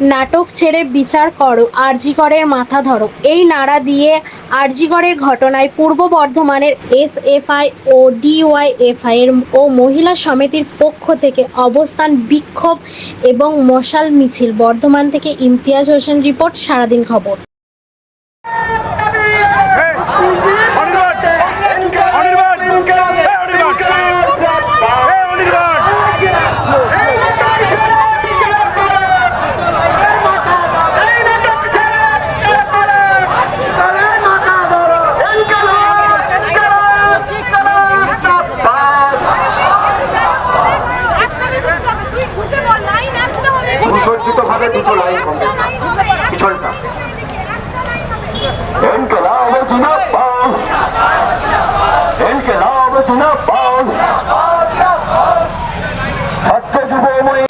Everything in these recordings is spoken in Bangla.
নাটক ছেড়ে বিচার করো, আরজিকরের মাথা ধরো, এই নারা দিয়ে আরজিকরের ঘটনায় পূর্ব বর্ধমানের এসএফআই ও ডিওয়াইএফআই ও মহিলা সমিতির পক্ষ থেকে অবস্থান বিক্ষোভ এবং মশাল মিছিল। বর্ধমান থেকে ইমতিয়াজ হোসেন রিপোর্ট, সারাদিন খবর। ভাবে দুটো লাইন হবে পিছনটা ইনকিলাব জিন্দাবাদ, ইনকিলাব জিন্দাবাদ, ছাত্র যুবময়ী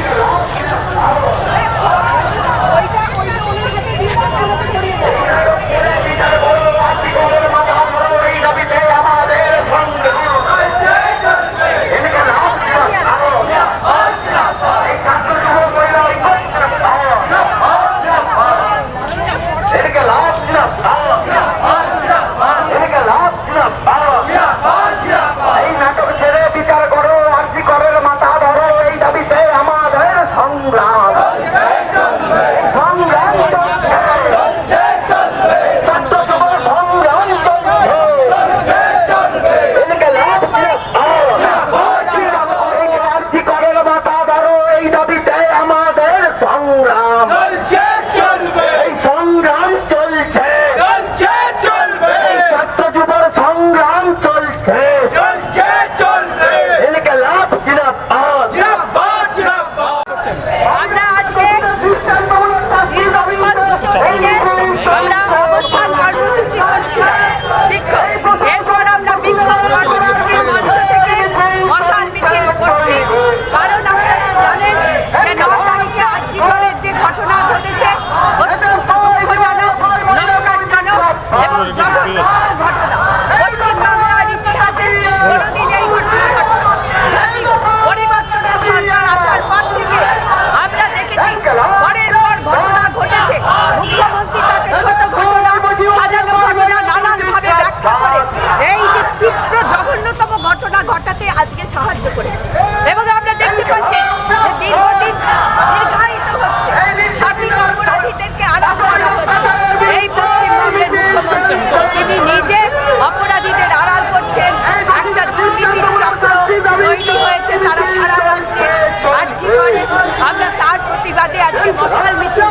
সাহায্য করেছে এবং আমরা দেখতে পাচ্ছি যে দীর্ঘদিন নির্ধারিত হচ্ছে সঠিক অপরাধীদেরকে আড়াল করা হচ্ছে। এই পশ্চিমবঙ্গের মুখ্যমন্ত্রী তিনি নিজে অপরাধীদের আড়াল করছেন। একটা দুর্নীতির চক্র তৈরি হয়েছে তারা সারা রাজ্যে আর্জি করে। আমরা তার প্রতিবাদে আজকে মশাল মিছিল